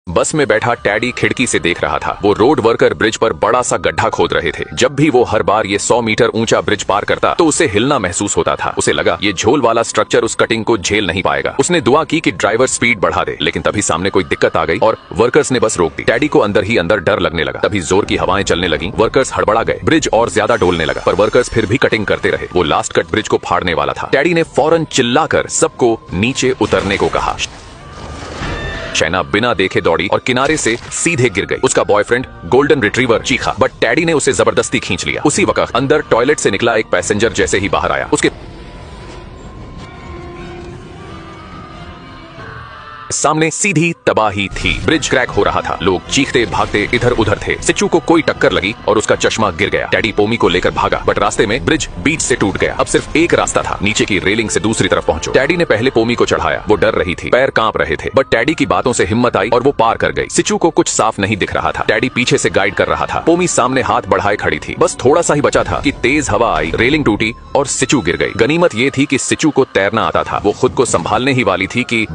बस में बैठा टैडी खिड़की से देख रहा था। वो रोड वर्कर ब्रिज पर बड़ा सा गड्ढा खोद रहे थे। जब भी वो हर बार ये 100 मीटर ऊंचा ब्रिज पार करता तो उसे हिलना महसूस होता था। उसे लगा ये झोल वाला स्ट्रक्चर उस कटिंग को झेल नहीं पाएगा। उसने दुआ की कि ड्राइवर स्पीड बढ़ा दे, लेकिन तभी सामने कोई दिक्कत आ गई और वर्कर्स ने बस रोक दी। टैडी को अंदर ही अंदर डर लगने लगा। तभी जोर की हवाएं चलने लगी। वर्कर्स हड़बड़ा गए। ब्रिज और ज्यादा डोलने लगा, पर वर्कर्स फिर भी कटिंग करते रहे। वो लास्ट कट ब्रिज को फाड़ने वाला था। टैडी ने फौरन चिल्लाकर सबको नीचे उतरने को कहा। शैना बिना देखे दौड़ी और किनारे से सीधे गिर गई। उसका बॉयफ्रेंड गोल्डन रिट्रीवर चीखा, बट टैडी ने उसे जबरदस्ती खींच लिया। उसी वक्त अंदर टॉयलेट से निकला एक पैसेंजर जैसे ही बाहर आया, उसके सामने सीधी तबाही थी। ब्रिज क्रैक हो रहा था। लोग चीखते भागते इधर उधर थे। सिचू को कोई टक्कर लगी और उसका चश्मा गिर गया। टैडी पोमी को लेकर भागा, बट रास्ते में ब्रिज बीच से टूट गया। अब सिर्फ एक रास्ता था, नीचे की रेलिंग से दूसरी तरफ पहुंचो। टैडी ने पहले पोमी को चढ़ाया। वो डर रही थी, पैर कांप रहे थे, बट टैडी की बातों से हिम्मत आई और वो पार कर गई। सिचू को कुछ साफ नहीं दिख रहा था। टैडी पीछे से गाइड कर रहा था। पोमी सामने हाथ बढ़ाए खड़ी थी। बस थोड़ा सा ही बचा था कि तेज हवा आई, रेलिंग टूटी और सिचू गिर गई। गनीमत ये थी कि सिचू को तैरना आता था। वो खुद को संभालने ही वाली थी कि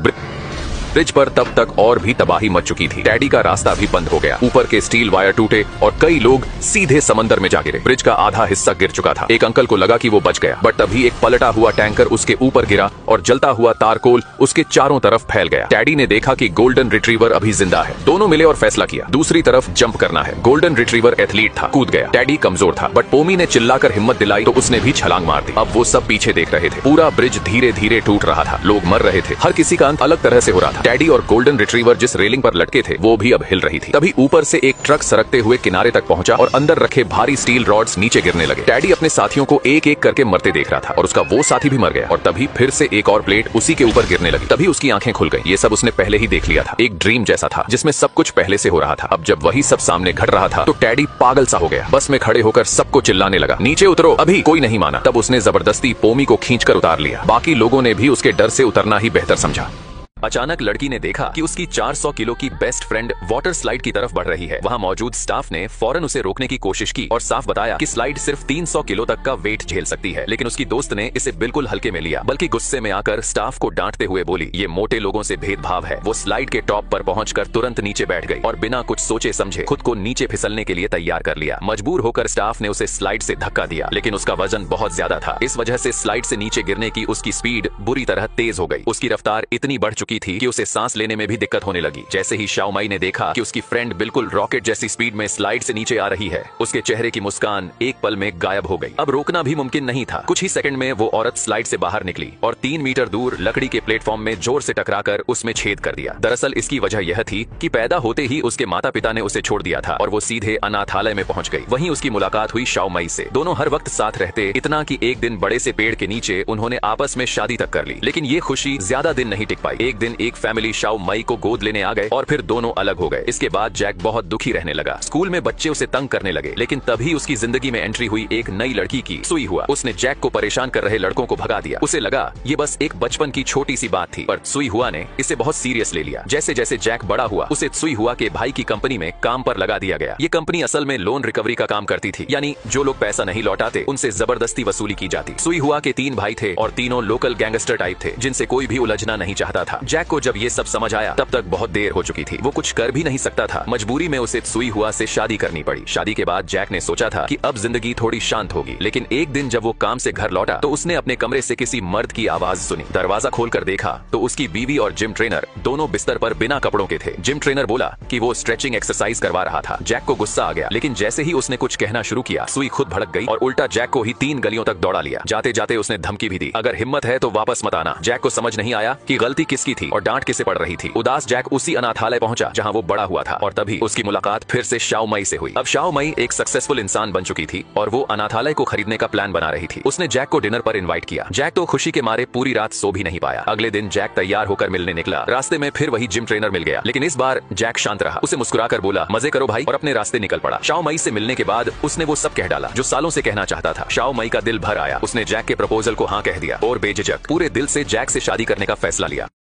ब्रिज पर तब तक और भी तबाही मच चुकी थी। टैडी का रास्ता भी बंद हो गया। ऊपर के स्टील वायर टूटे और कई लोग सीधे समंदर में जा गिरे। ब्रिज का आधा हिस्सा गिर चुका था। एक अंकल को लगा कि वो बच गया, बट तभी एक पलटा हुआ टैंकर उसके ऊपर गिरा और जलता हुआ तारकोल उसके चारों तरफ फैल गया। टैडी ने देखा कि गोल्डन रिट्रीवर अभी जिंदा है। दोनों मिले और फैसला किया, दूसरी तरफ जंप करना है। गोल्डन रिट्रीवर एथलीट था, कूद गया। टैडी कमजोर था, बट पोमी ने चिल्लाकर हिम्मत दिलाई तो उसने भी छलांग मार दी। अब वो सब पीछे देख रहे थे। पूरा ब्रिज धीरे धीरे टूट रहा था। लोग मर रहे थे। हर किसी का अंत अलग तरह से हो रहा था। टैडी और गोल्डन रिट्रीवर जिस रेलिंग पर लटके थे वो भी अब हिल रही थी। तभी ऊपर से एक ट्रक सरकते हुए किनारे तक पहुंचा और अंदर रखे भारी स्टील रॉड्स नीचे गिरने लगे। टैडी अपने साथियों को एक एक करके मरते देख रहा था और उसका वो साथी भी मर गया। और तभी फिर से एक और प्लेट उसी के ऊपर गिरने लगी। तभी उसकी आंखें खुल गई। ये सब उसने पहले ही देख लिया था। एक ड्रीम जैसा था जिसमें सब कुछ पहले से हो रहा था। अब जब वही सब सामने घट रहा था तो टैडी पागल सा हो गया। बस में खड़े होकर सबको चिल्लाने लगा, नीचे उतरो अभी। कोई नहीं माना। तब उसने जबरदस्ती पोमी को खींचकर उतार लिया। बाकी लोगों ने भी उसके डर से उतरना ही बेहतर समझा। अचानक लड़की ने देखा कि उसकी 400 किलो की बेस्ट फ्रेंड वाटर स्लाइड की तरफ बढ़ रही है। वहां मौजूद स्टाफ ने फौरन उसे रोकने की कोशिश की और साफ बताया कि स्लाइड सिर्फ 300 किलो तक का वेट झेल सकती है। लेकिन उसकी दोस्त ने इसे बिल्कुल हल्के में लिया, बल्कि गुस्से में आकर स्टाफ को डांटते हुए बोली, ये मोटे लोगों से भेदभाव है। वो स्लाइड के टॉप पर पहुंचकर तुरंत नीचे बैठ गई और बिना कुछ सोचे समझे खुद को नीचे फिसलने के लिए तैयार कर लिया। मजबूर होकर स्टाफ ने उसे स्लाइड से धक्का दिया, लेकिन उसका वजन बहुत ज्यादा था। इस वजह से स्लाइड से नीचे गिरने की उसकी स्पीड बुरी तरह तेज हो गई। उसकी रफ्तार इतनी बढ़ चुकी थी कि उसे सांस लेने में भी दिक्कत होने लगी। जैसे ही शाओ माई ने देखा कि उसकी फ्रेंड बिल्कुल रॉकेट जैसी स्पीड में स्लाइड से नीचे आ रही है, उसके चेहरे की मुस्कान एक पल में गायब हो गई। अब रोकना भी मुमकिन नहीं था। कुछ ही सेकंड में वो औरत स्लाइड से बाहर निकली और 3 मीटर दूर लकड़ी के प्लेटफॉर्म में जोर से टकराकर उसमें छेद कर दिया। दरअसल इसकी वजह यह थी कि पैदा होते ही उसके माता पिता ने उसे छोड़ दिया था और वो सीधे अनाथालय में पहुंच गई। वहीं उसकी मुलाकात हुई शाओ माई से। दोनों हर वक्त साथ रहते, इतना कि एक दिन बड़े से पेड़ के नीचे उन्होंने आपस में शादी तक कर ली। लेकिन ये खुशी ज्यादा दिन नहीं टिक पाई। एक दिन एक फैमिली शाओ माई को गोद लेने आ गए और फिर दोनों अलग हो गए। इसके बाद जैक बहुत दुखी रहने लगा। स्कूल में बच्चे उसे तंग करने लगे, लेकिन तभी उसकी जिंदगी में एंट्री हुई एक नई लड़की की। सुई हुआ। उसने जैक को परेशान कर रहे लड़कों को भगा दिया। उसे लगा ये बस एक बचपन की छोटी सी बात थी, पर सुई हुआ ने इसे बहुत सीरियस ले लिया। जैसे जैसे जैक बड़ा हुआ उसे सुई हुआ के भाई की कंपनी में काम पर लगा दिया गया। ये कंपनी असल में लोन रिकवरी का काम करती थी, यानी जो लोग पैसा नहीं लौटाते उनसे जबरदस्ती वसूली की जाती। सुई हुआ के 3 भाई थे और तीनों लोकल गैंगस्टर टाइप थे जिनसे कोई भी उलझना नहीं चाहता था। जैक को जब ये सब समझ आया तब तक बहुत देर हो चुकी थी। वो कुछ कर भी नहीं सकता था। मजबूरी में उसे सुई हुआ से शादी करनी पड़ी। शादी के बाद जैक ने सोचा था कि अब जिंदगी थोड़ी शांत होगी, लेकिन एक दिन जब वो काम से घर लौटा तो उसने अपने कमरे से किसी मर्द की आवाज सुनी। दरवाजा खोलकर देखा तो उसकी बीवी और जिम ट्रेनर दोनों बिस्तर पर बिना कपड़ों के थे। जिम ट्रेनर बोला कि वो स्ट्रेचिंग एक्सरसाइज करवा रहा था। जैक को गुस्सा आ गया, लेकिन जैसे ही उसने कुछ कहना शुरू किया सुई खुद भड़क गई और उल्टा जैक को ही 3 गलियों तक दौड़ा लिया। जाते जाते उसने धमकी भी दी, अगर हिम्मत है तो वापस मत आना। जैक को समझ नहीं आया कि गलती किसकी थी और डांट किसे पड़ रही थी। उदास जैक उसी अनाथालय पहुंचा जहां वो बड़ा हुआ था और तभी उसकी मुलाकात फिर से शाओ माई से हुई। अब शाओ माई एक सक्सेसफुल इंसान बन चुकी थी और वो अनाथालय को खरीदने का प्लान बना रही थी। उसने जैक को डिनर पर इनवाइट किया। जैक तो खुशी के मारे पूरी रात सो भी नहीं पाया। अगले दिन जैक तैयार होकर मिलने निकला। रास्ते में फिर वही जिम ट्रेनर मिल गया, लेकिन इस बार जैक शांत रहा। उसे मुस्कुराकर बोला, मजे करो भाई, और अपने रास्ते निकल पड़ा। शाओ माई से मिलने के बाद उसने वो सब कह डाला जो सालों से कहना चाहता था। शाओ माई का दिल भर आया। उसने जैक के प्रपोजल को हाँ कह दिया और बेझिझक पूरे दिल से जैक से शादी करने का फैसला लिया।